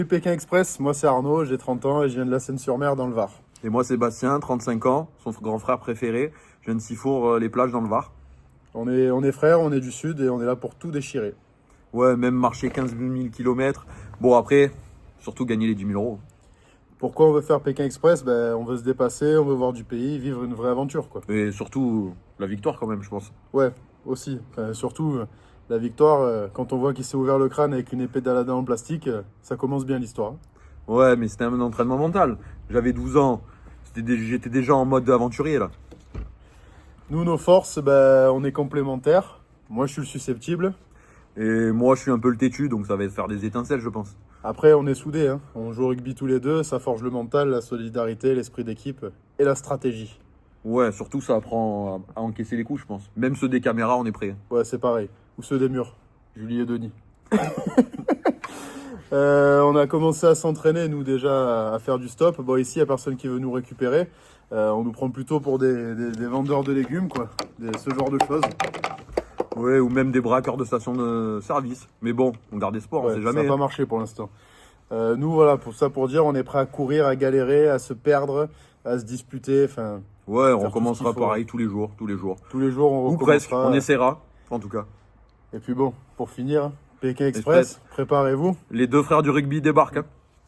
Pékin Express, moi c'est Arnaud, j'ai 30 ans et je viens de la Seine-sur-Mer dans le Var. Et moi, Sébastien, 35 ans, son grand frère préféré. Je viens de Sifour, les plages dans le Var. On est frères, on est du Sud et on est là pour tout déchirer. Ouais, même marcher 15 000 km. Bon, après, surtout gagner les 10 000 euros. Pourquoi on veut faire Pékin Express? On veut se dépasser, on veut voir du pays, vivre une vraie aventure quoi. Et surtout, la victoire quand même, je pense. Ouais, aussi. Surtout la victoire, quand on voit qu'il s'est ouvert le crâne avec une épée d'Aladin en plastique, ça commence bien l'histoire. Ouais, mais c'était un entraînement mental. J'avais 12 ans. J'étais déjà en mode aventurier, là. Nous, nos forces, on est complémentaires. Moi je suis le susceptible. Et moi, je suis un peu le têtu, donc ça va faire des étincelles, je pense. Après, on est soudés, hein. On joue au rugby tous les deux, ça forge le mental, la solidarité, l'esprit d'équipe et la stratégie. Ouais, surtout, ça apprend à encaisser les coups, je pense. Même ceux des caméras, on est prêt. Ouais, c'est pareil. Ou ceux des murs. Julie et Denis. On a commencé à s'entraîner, nous, déjà, à faire du stop. Bon, ici, il n'y a personne qui veut nous récupérer. On nous prend plutôt pour des vendeurs de légumes, quoi. Ce genre de choses. Ouais, ou même des braqueurs de station de service. Mais bon, on garde espoir, on Ouais, sait ça jamais. n'a pas marché pour l'instant. Nous, voilà, pour dire, on est prêt à courir, à galérer, à se perdre, à se disputer. Enfin, Ouais, on faire tout ce recommencera qu'il faut. pareil tous les jours, tous les jours. Tous les jours, on Ou presque, recommencera. on essaiera, en tout cas. Et puis bon, pour finir, Pékin Express, préparez-vous. Les deux frères du rugby débarquent, hein.